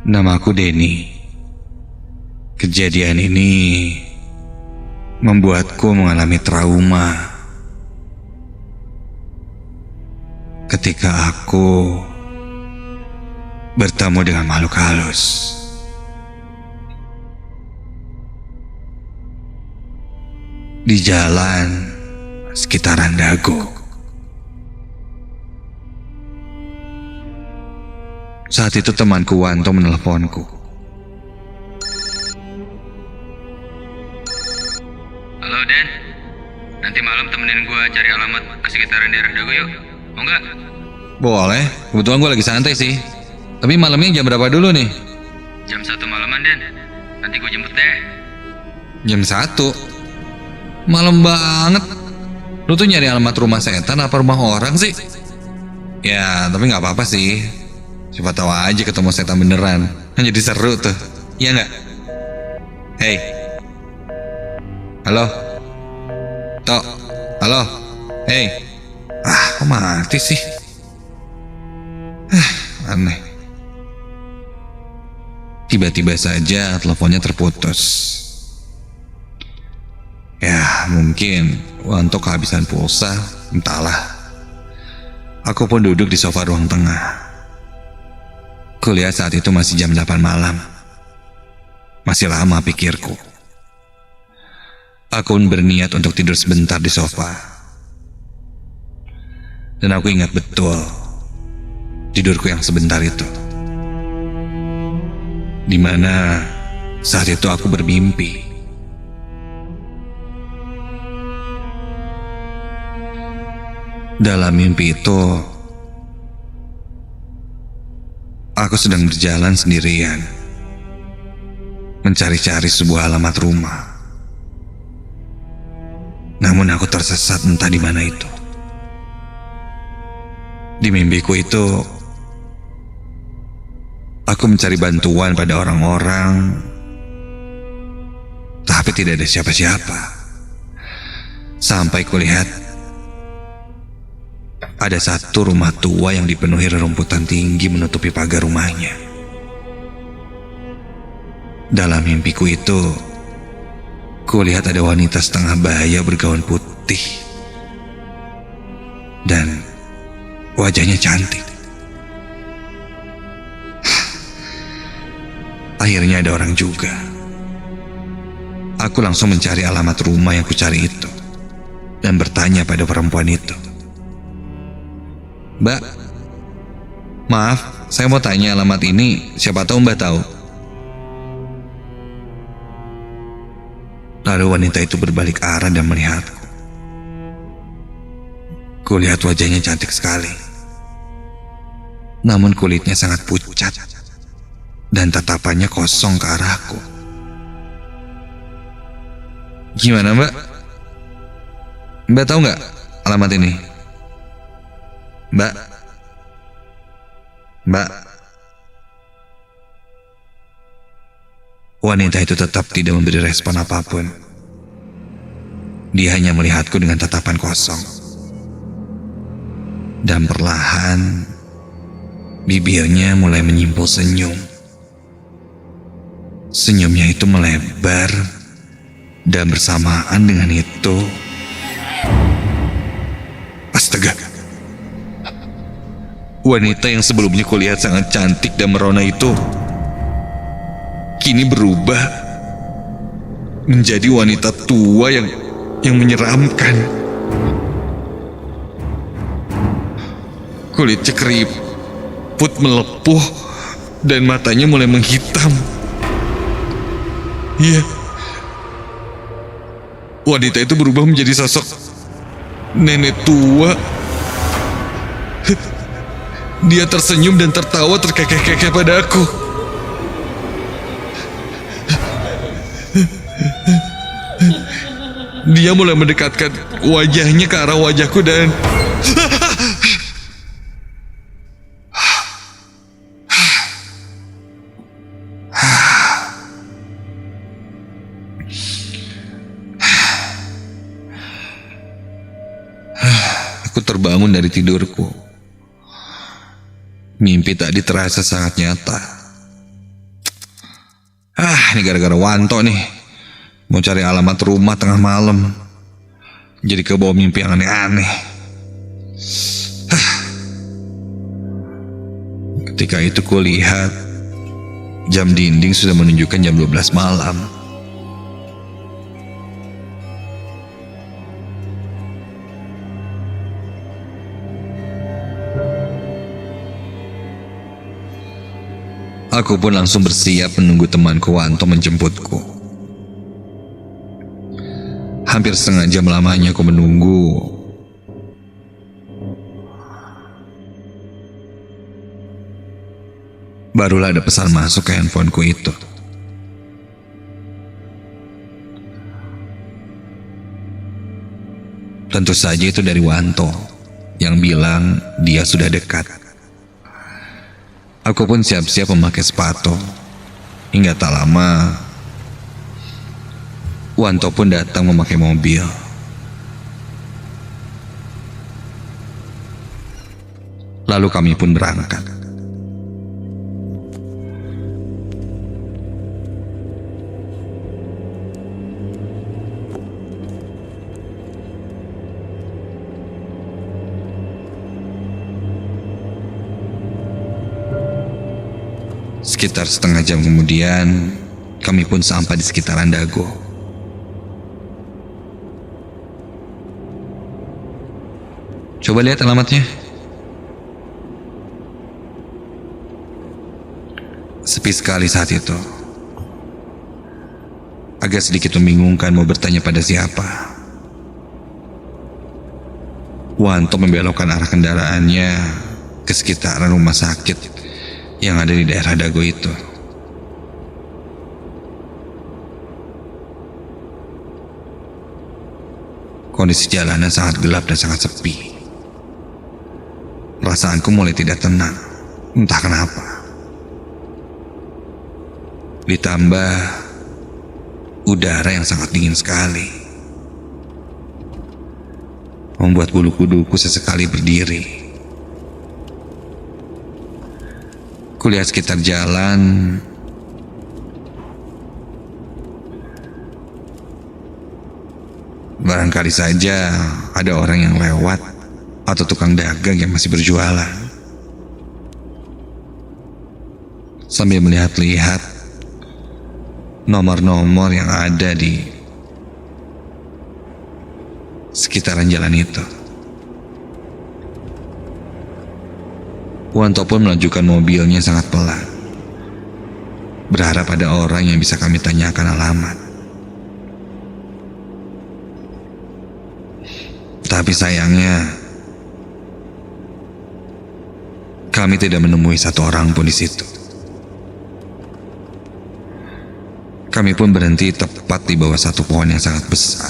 Namaku Denny. Kejadian ini membuatku mengalami trauma ketika aku bertemu dengan makhluk halus. Di jalan sekitaran Dago. Saat itu temanku Wanto meneleponku. Halo Den, nanti malam temenin gua cari alamat ke sekitaran daerah Dago yuk, mau nggak? Boleh, kebetulan gue lagi santai sih. Tapi malamnya jam berapa dulu nih? Jam 1 malaman Den, nanti gua jemput deh. Jam 1? Malam banget. Lu tuh nyari alamat rumah setan apa rumah orang sih? Ya, tapi gak apa-apa sih. Siapa tahu aja ketemu setan beneran. Kan jadi seru tuh. Iya gak? Hey. Halo? Tok? Halo? Hey. Kok mati sih? Aneh. Tiba-tiba saja teleponnya terputus. Ya, mungkin Wanto kehabisan pulsa, entahlah. Aku pun duduk di sofa ruang tengah. Kuliah saat itu masih jam 8 malam. Masih lama pikirku. Aku pun berniat untuk tidur sebentar di sofa. Dan aku ingat betul tidurku yang sebentar itu. Dimana saat itu aku bermimpi. Dalam mimpi itu, aku sedang berjalan sendirian, mencari-cari sebuah alamat rumah. Namun aku tersesat entah di mana itu. Di mimpiku itu, aku mencari bantuan pada orang-orang, tapi tidak ada siapa-siapa. Sampai kulihat ada satu rumah tua yang dipenuhi rerumputan tinggi menutupi pagar rumahnya. Dalam mimpiku itu, kulihat ada wanita setengah baya bergaun putih dan wajahnya cantik. Akhirnya ada orang juga. Aku langsung mencari alamat rumah yang kucari itu dan bertanya pada perempuan itu. Mbak, maaf, saya mau tanya alamat ini, siapa tahu Mbak tahu. Lalu wanita itu berbalik arah dan melihatku. Kulihat wajahnya cantik sekali. Namun kulitnya sangat pucat dan tatapannya kosong ke arahku. Gimana Mbak? Mbak tahu nggak alamat ini? Mbak. Wanita itu tetap tidak memberi respon apapun. Dia hanya melihatku dengan tatapan kosong. Dan perlahan bibirnya mulai menyimpul senyum. Senyumnya itu melebar, dan bersamaan dengan itu, astaga, wanita yang sebelumnya kulihat sangat cantik dan merona itu kini berubah menjadi wanita tua yang menyeramkan. Kulitnya keriput melepuh dan matanya mulai menghitam. Iya, wanita itu berubah menjadi sosok nenek tua. Dia tersenyum dan tertawa terkekeh-kekeh pada aku. Dia mulai mendekatkan wajahnya ke arah wajahku dan aku terbangun dari tidurku. Mimpi tadi terasa sangat nyata. Ini gara-gara Wanto nih. Mau cari alamat rumah tengah malam, jadi kebawa mimpi yang aneh-aneh. Ketika itu kulihat jam dinding sudah menunjukkan jam 12 malam. Aku pun langsung bersiap menunggu temanku Wanto menjemputku. Hampir setengah jam lamanya aku menunggu. Barulah ada pesan masuk ke handphoneku itu. Tentu saja itu dari Wanto yang bilang dia sudah dekat. Aku pun siap-siap memakai sepatu. Hingga tak lama Wanto pun datang memakai mobil. Lalu kami pun berangkat. Sekitar setengah jam kemudian, kami pun sampai di sekitaran Dago. Coba lihat alamatnya. Sepi sekali saat itu. Agak sedikit membingungkan mau bertanya pada siapa. Wanto membelokkan arah kendaraannya ke sekitaran rumah sakit yang ada di daerah Dago itu. Kondisi jalanan sangat gelap dan sangat sepi. Perasaanku mulai tidak tenang, entah kenapa. Ditambah udara yang sangat dingin sekali, membuat bulu kuduku sesekali berdiri. Kulihat sekitar jalan. Barangkali saja ada orang yang lewat atau tukang dagang yang masih berjualan. Sambil melihat-lihat nomor-nomor yang ada di sekitaran jalan itu. Wanto pun melajukan mobilnya sangat pelan, berharap ada orang yang bisa kami tanyakan alamat. Tapi sayangnya, kami tidak menemui satu orang pun di situ. Kami pun berhenti tepat di bawah satu pohon yang sangat besar.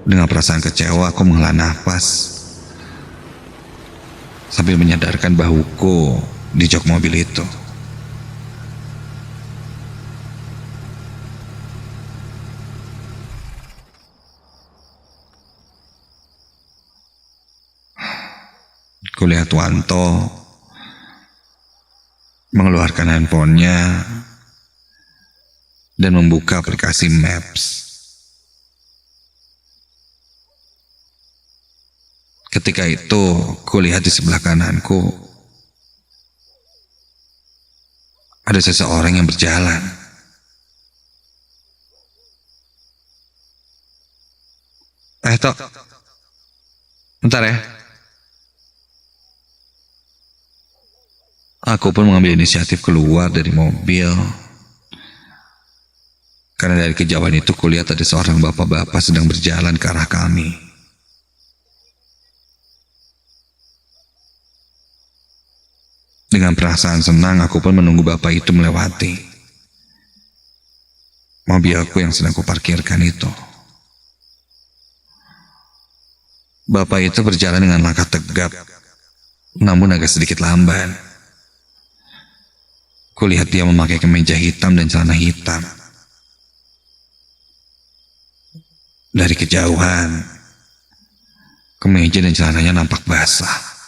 Dengan perasaan kecewa, aku menghela nafas sambil menyadarkan bahuku di jok mobil itu. Kulihat Wanto mengeluarkan handphonenya dan membuka aplikasi Maps. Ketika itu, kulihat di sebelah kananku ada seseorang yang berjalan. Tok, bentar ya. Aku pun mengambil inisiatif keluar dari mobil. Karena dari kejauhan itu kulihat ada seorang bapak-bapak sedang berjalan ke arah kami. Dengan perasaan senang, aku pun menunggu bapak itu melewati mobilku yang sedang kuparkirkan itu. Bapak itu berjalan dengan langkah tegap, namun agak sedikit lamban. Kulihat dia memakai kemeja hitam dan celana hitam. Dari kejauhan, kemeja dan celananya nampak basah.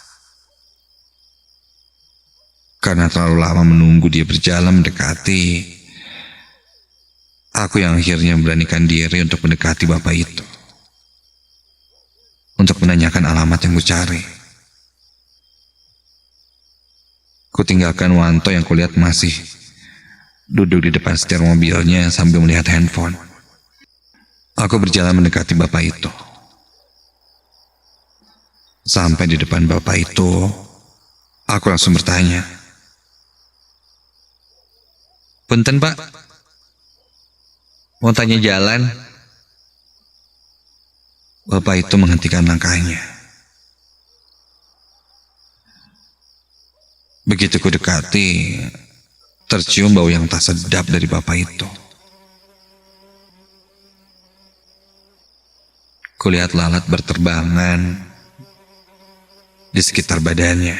Karena terlalu lama menunggu dia berjalan mendekati, aku yang akhirnya memberanikan diri untuk mendekati bapak itu, untuk menanyakan alamat yang kucari. Kutinggalkan Wanto yang kulihat masih duduk di depan setir mobilnya sambil melihat handphone. Aku berjalan mendekati bapak itu. Sampai di depan bapak itu, aku langsung bertanya, "Punten Pak, mau tanya jalan?" Bapak itu menghentikan langkahnya. Begitu ku dekati, tercium bau yang tak sedap dari bapak itu. Kulihat lalat berterbangan di sekitar badannya.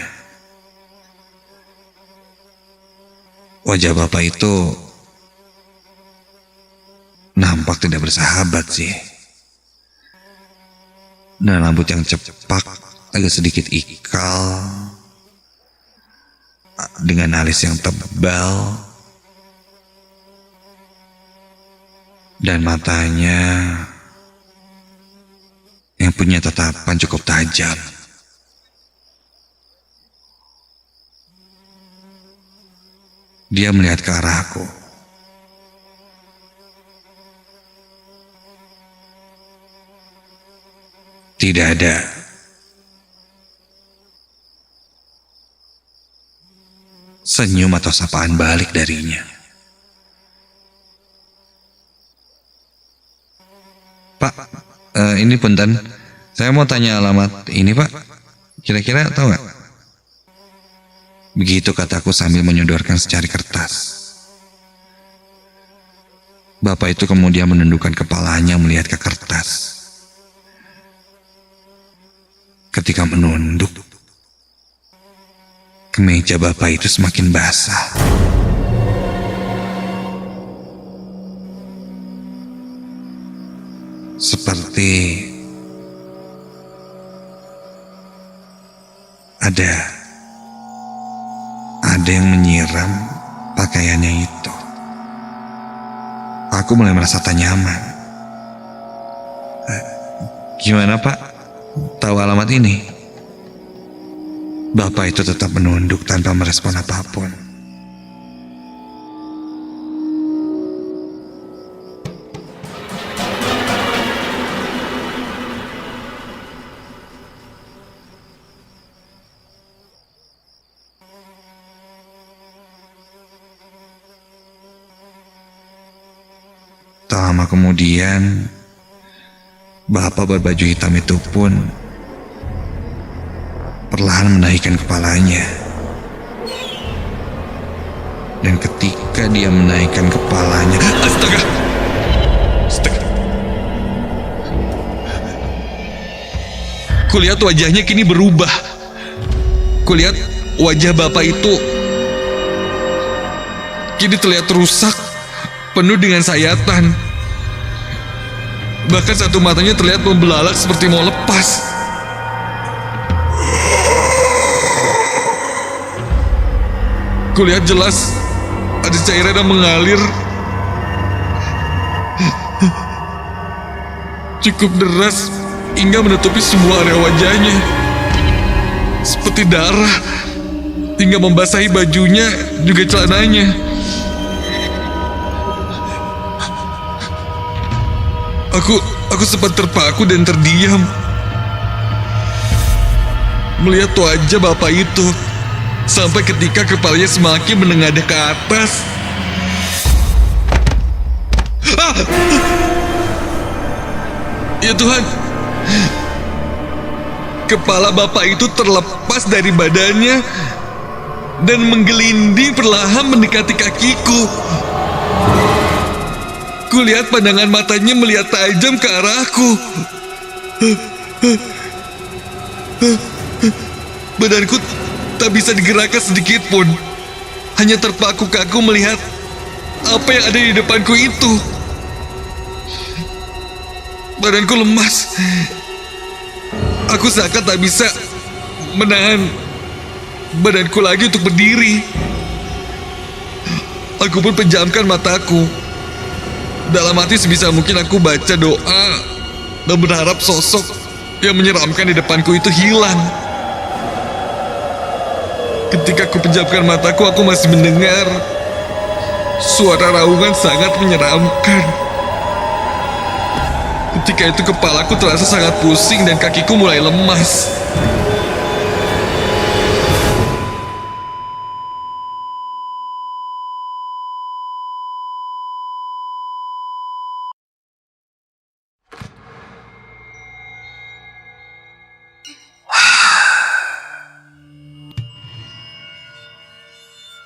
Wajah bapak itu nampak tidak bersahabat sih. Dan rambut yang cepak, agak sedikit ikal, dengan alis yang tebal, dan matanya yang punya tatapan cukup tajam. Dia melihat ke arahku. Tidak ada senyum atau sapaan balik darinya. "Pak, ini punten, saya mau tanya alamat ini Pak, kira-kira tahu nggak?" Begitu kataku sambil menyodorkan secari kertas. Bapak itu kemudian menundukkan kepalanya melihat ke kertas. Ketika menunduk, kemeja bapak itu semakin basah. Seperti ada yang menyiram pakaiannya itu. Aku mulai merasa tak nyaman. "Gimana Pak? Tahu alamat ini?" Bapak itu tetap menunduk tanpa merespon apapun. Tak lama kemudian, bapak berbaju hitam itu pun perlahan menaikkan kepalanya. Dan ketika dia menaikkan kepalanya, astaga! Kulihat wajahnya kini berubah. Kulihat wajah bapak itu kini terlihat rusak, penuh dengan sayatan. Bahkan satu matanya terlihat membelalak seperti mau lepas. Kulihat jelas ada cairan yang mengalir cukup deras hingga menutupi semua area wajahnya, seperti darah, hingga membasahi bajunya juga celananya. Aku sempat terpaku dan terdiam melihat wajah bapak itu, sampai ketika kepalanya semakin menengadah ke atas. Ya Tuhan, kepala bapak itu terlepas dari badannya dan menggelinding perlahan mendekati kakiku. Kulihat pandangan matanya melihat tajam ke arahku. Badanku tak bisa digerakkan sedikit pun, hanya terpaku kaku melihat apa yang ada di depanku itu. Badanku lemas. Aku seakan tak bisa menahan badanku lagi untuk berdiri. Aku pun pejamkan mataku. Dalam hati sebisa mungkin aku baca doa dan berharap sosok yang menyeramkan di depanku itu hilang. Ketika aku pejamkan mataku, aku masih mendengar suara raungan sangat menyeramkan. Ketika itu kepalaku terasa sangat pusing dan kakiku mulai lemas.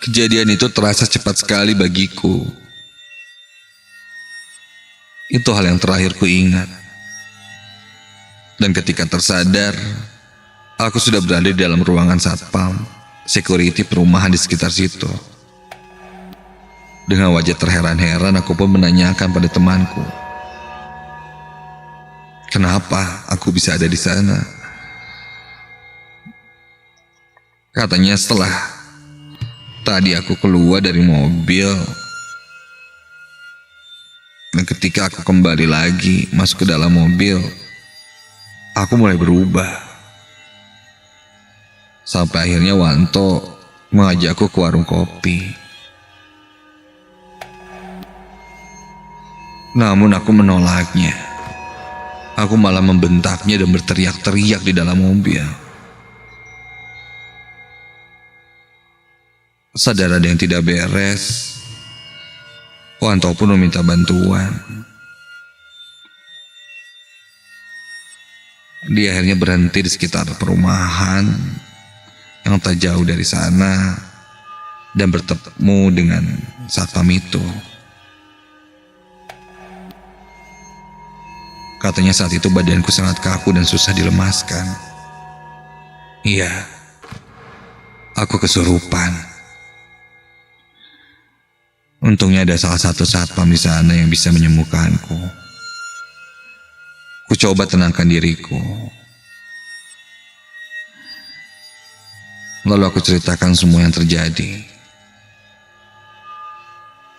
Kejadian itu terasa cepat sekali bagiku. Itu hal yang terakhir ku ingat. Dan ketika tersadar, aku sudah berada di dalam ruangan satpam, security perumahan di sekitar situ. Dengan wajah terheran-heran, aku pun menanyakan pada temanku, kenapa aku bisa ada di sana? Katanya setelah tadi aku keluar dari mobil, dan ketika aku kembali lagi masuk ke dalam mobil, aku mulai berubah. Sampai akhirnya Wanto mengajakku ke warung kopi. Namun aku menolaknya. Aku malah membentaknya dan berteriak-teriak di dalam mobil. Sadar ada yang tidak beres, Wanto pun meminta bantuan. Dia akhirnya berhenti di sekitar perumahan yang tak jauh dari sana dan bertemu dengan satpam itu. Katanya saat itu badanku sangat kaku dan susah dilemaskan. Iya, aku kesurupan. Untungnya ada salah satu satpam di sana yang bisa menyembuhkanku. Ku coba tenangkan diriku. Lalu aku ceritakan semua yang terjadi.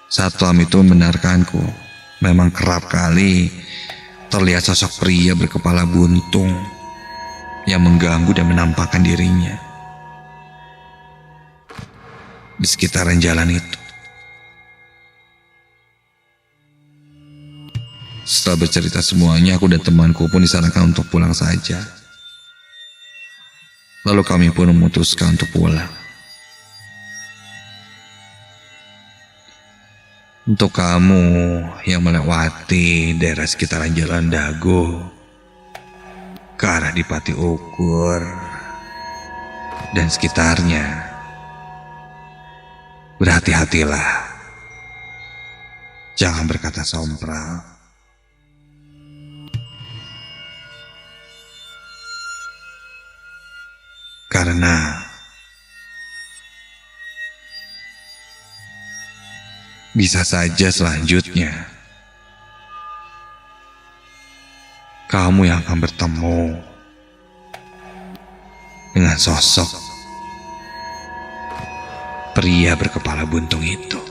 Satpam itu membenarkanku. Memang kerap kali terlihat sosok pria berkepala buntung yang mengganggu dan menampakkan dirinya di sekitaran jalan itu. Setelah bercerita semuanya, aku dan temanku pun disarankan untuk pulang saja. Lalu kami pun memutuskan untuk pulang. Untuk kamu yang melewati daerah sekitaran Jalan Dago ke arah Dipati Ukur dan sekitarnya, berhati-hatilah. Jangan berkata sompral. Karena bisa saja selanjutnya kamu yang akan bertemu dengan sosok pria berkepala buntung itu.